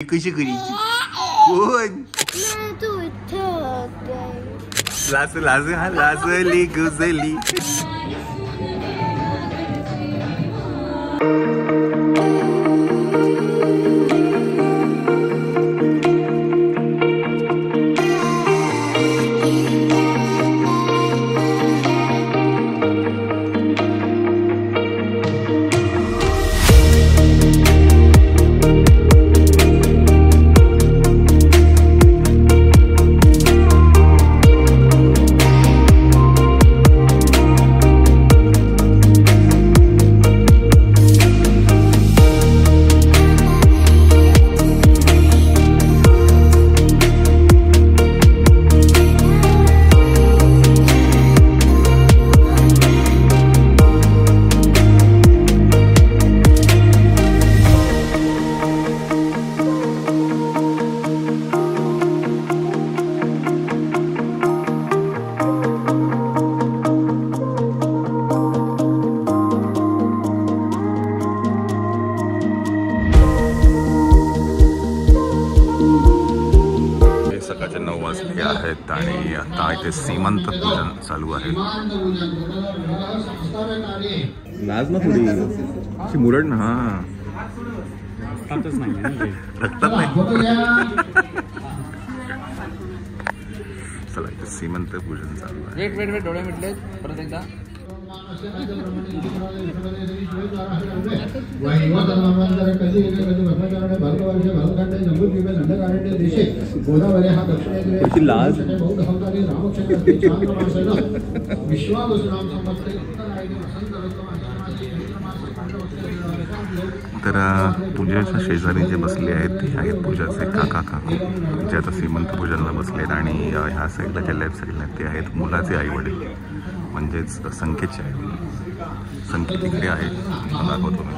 कशी करायची कोण लाज लाज हा लाजली गुजली सकाळचे 9 वाजले आहेत आणि आता इथे सीमंत पूजन चालू आहे. लाज ना थोडी अशी मुरड ना हा रक्तात नाही. चला इथे सीमंत पूजन चालू आहे. वेट डोळे मिटले परत एकदा. लाज तर पूजेच्या शेजारी जे बसले आहेत ते आहेत पूजाचे काका काकू जे आता सीमंत पूजनला बसले आहेत आणि ह्या साईडला ज्या लेफ्ट साईडला ते आहेत मुलाचे आई वडील म्हणजेच संकेतचे आई वडील. संकेत तिकडे आहे दाखवतो मी.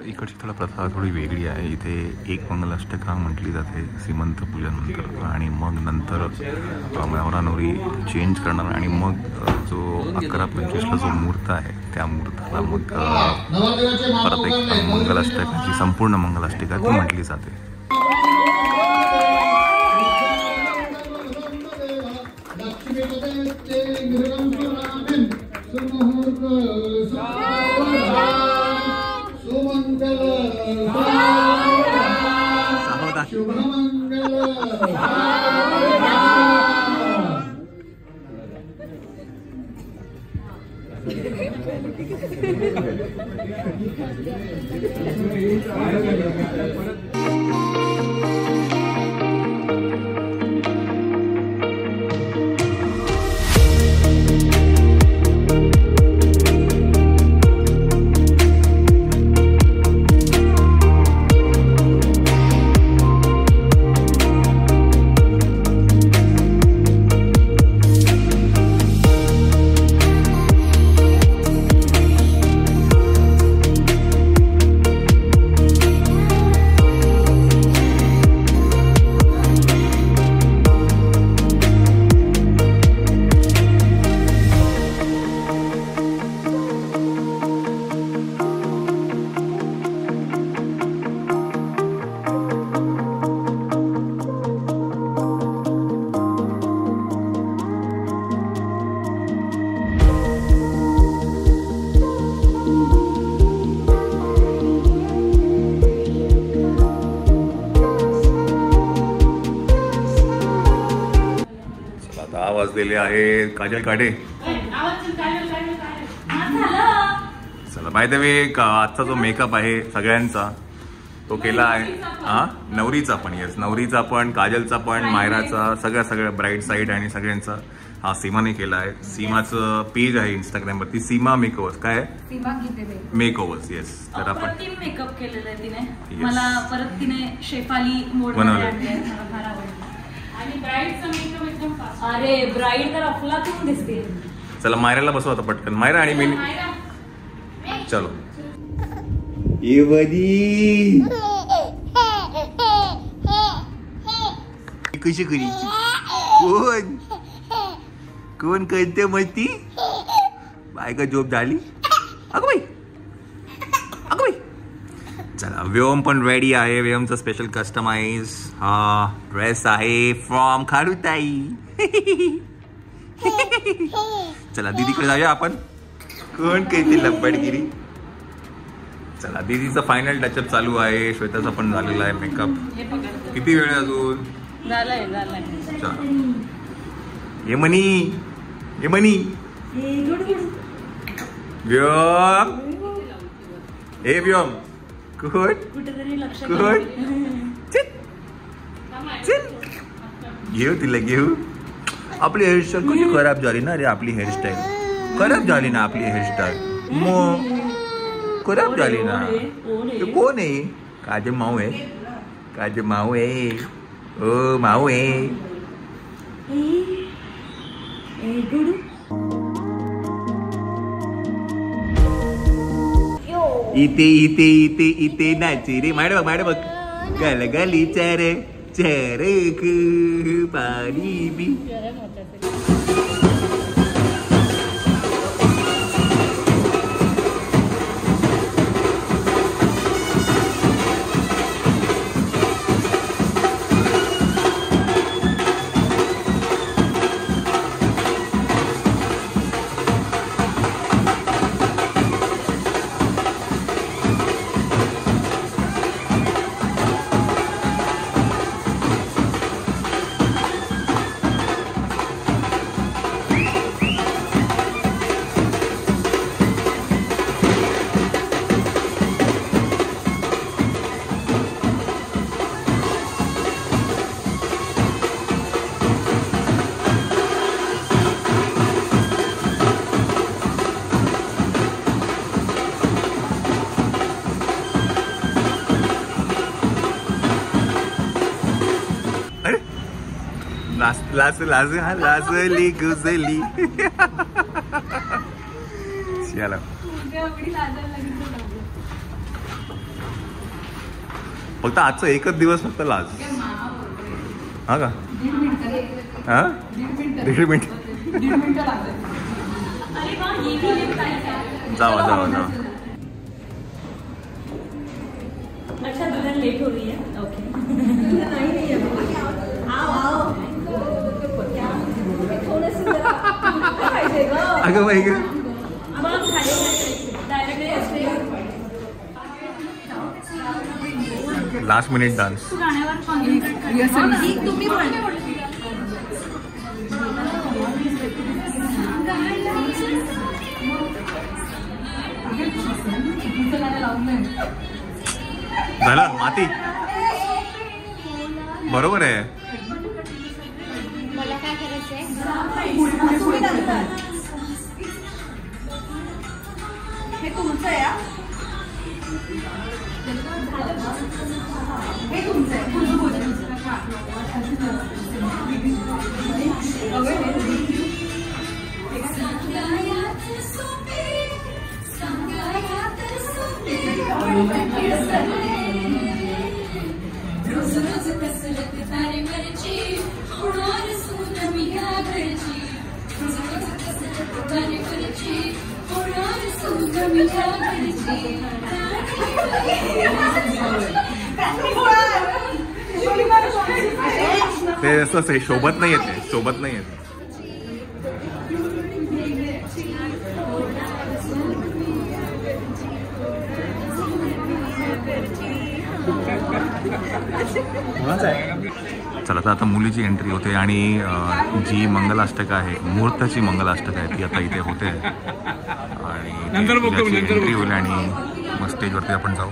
इकडची थोडा प्रथा थोडी वेगळी आहे. इथे एक मंगलाष्टका म्हटली जाते सीमंत पूजननंतर आणि मग नंतर नवरा नवरी चेंज करणार आणि मग जो 11:25ला जो मुहूर्त आहे त्या मुहूर्ताला मग परत एक मंगलाष्टकाची संपूर्ण मंगलाष्टका ती म्हटली जाते. वाजलेले आहेत. काजल काढे. चला बाय द वे आजचा जो मेकअप आहे सगळ्यांचा तो केला आहे. हा, नवरीचा पण, येस, नवरीचा पण, काजलचा पण, मायराचा, सगळ्या ब्राईट साईड आणि सगळ्यांचा हा सीमाने केला आहे. सीमाचं पेज आहे इंस्टाग्रामवरती, सीमा मेकओव्हर्स. काय आहे? मेकओव्हर्स. येस. तर आपण मेकअप केलेला आहे तिने. मला परत तिने शेफाली मोड बनवलंय. मला फार आवडलं. आणि ब्राईडचा मेकअप एकदम फास्ट. अरे ब्राईड तर अफलातून दिसते. चला मायराला बसव आता पटकन. मायरा आणि मी चलो. ये बदी कशी करी? कोण करते मस्ती? बायका झोप झाली. अगं बाई, अगं बाई. चला, व्योम पण रेडी आहे. व्योमचा स्पेशल कस्टमाइज हा ड्रेस आहे फ्रॉम खारुताई. चला दीदीकडे जाऊया आपण. कोण करते लंबडगिरी? चला, दीदीचा फायनल टचअप चालू आहे. श्वेताचा पण झालेला आहे मेकअप. किती वेळ अजून? झालंय. चला, ये मनी, ये मनी. व्योम, ए व्योम, कोण कुठेतरी लक्ष कोण? घेऊ तिला, घेऊ. आपली हेअरस्टाईल कशी खराब झाली ना रे. आपली हेअरस्टाईल खराब झाली ना. आपली हेअरस्टाईल मग खराब झाली ना. कोण आहे? काजे माऊ आहे. काजे माऊ आहे. ओ माऊ आहे. इथे इथे इथे इथे नाचे रे. माड बघ, माड बघ. गल गली चर चरक पाणी बी. लाजली गुजली. चला, फक्त आजचा एकच दिवस फक्त लाज. हा का? हा, 1.5 मिनिट. जावा जावा जावा. अच्छा, दुल्हन लेट हो रही है. ओके. अगं बाई ग. Last minute dance. झालं माती. बरोबर आहे. मला काय करायचंय? हे तुमचं आहे. हे तुमचं आहे. ते असंच आहे. शोभत नाही येते. शोभत नाही येते. चला, तर आता मुलीची एंट्री होते आणि जी मंगलाष्टक आहे, मुहूर्ताची मंगलाष्टक आहे, ती आता इथे होते आणि एंट्री होईल आणि मग स्टेजवरती आपण जाऊ.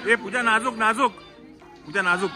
ए पूजा नाजूक नाजूक पूजा नाजूक.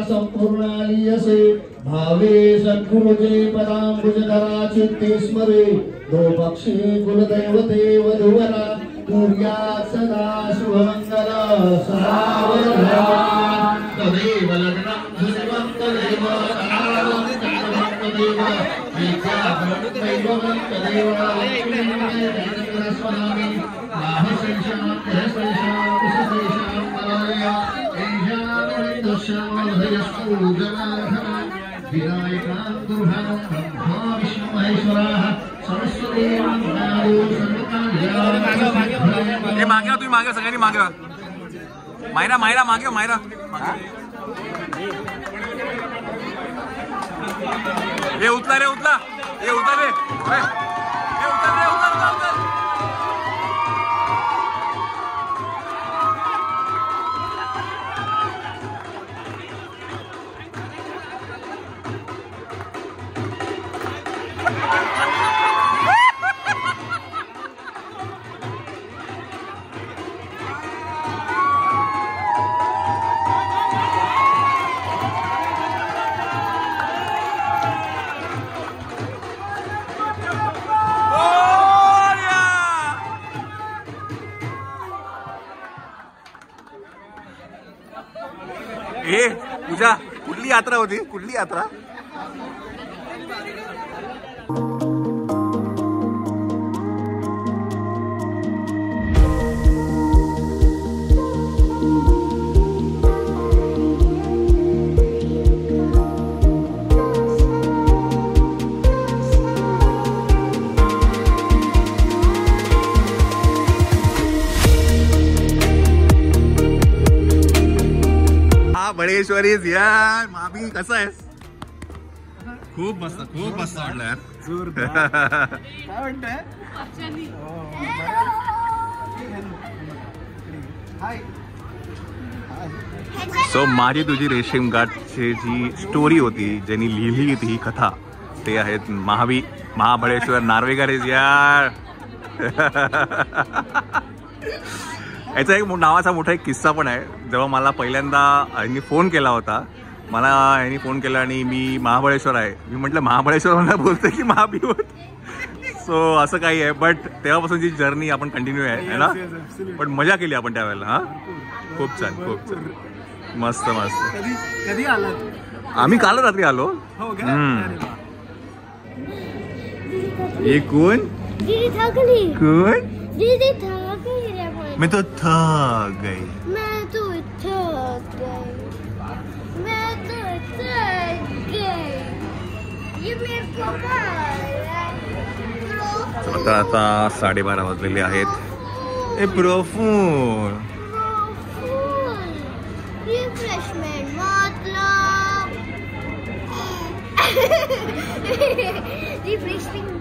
संपूर्णालियसे भावे सद्गुरुजे पदाम्बुजधरा चित्ते स्मरे दो पक्षी कुलदैवते वधुवरा कुर्यात् सदा शुभमङ्गला सदा तदेव लग्नं सुशिवं तदेव तदेव विद्याभवं तदेव स्मरामि नाहशेषां सहस्रेषां कुशशेषां मलाया विनायकां दुर्भागं ब्रह्मा विष्णु महेश्वरः सरस्वती हे मागे तुम्ही मागे सगळ्यांनी मागे मायरा मायरा मागे मायरा हे उतला रे उतला हे उतला रे हे उतल रे उतल उतल ए पूजा कुठली यात्रा होती कुठली यात्रा बळेश्वरी यार मामी कसं आहेस खूप मस्त वाटलं यार काय म्हणताय सो माझी तुझी रेशीम गाठची जी स्टोरी होती ज्यांनी लिहिली होती ही कथा ते आहेत महाबळेश्वर नार्वेकर यार याचा एक नावाचा मोठा एक किस्सा पण आहे. जेव्हा मला पहिल्यांदा यांनी फोन केला होता यांनी फोन केला आणि मी महाबळेश्वर आहे मी म्हटलं महाबळेश्वर मला बोलतोय की महाभिवत सो असं काही आहे. बट तेव्हापासूनची जर्नी आपण कंटिन्यू आहे ना पण मजा केली आपण त्यावेळेला. हा खूप छान मस्त कधी आलात आम्ही काल रात्री आलो. हे कोण दीदी थक गई रे भाई। मैं तो थक गई। मैं तो थक गई। मैं तो थक गई। ये मेरे को आता 12:30 वाजलेले आहेत. ए प्रफुल रिफ्रेशमेंट मतलब रिफ्रेशमेंट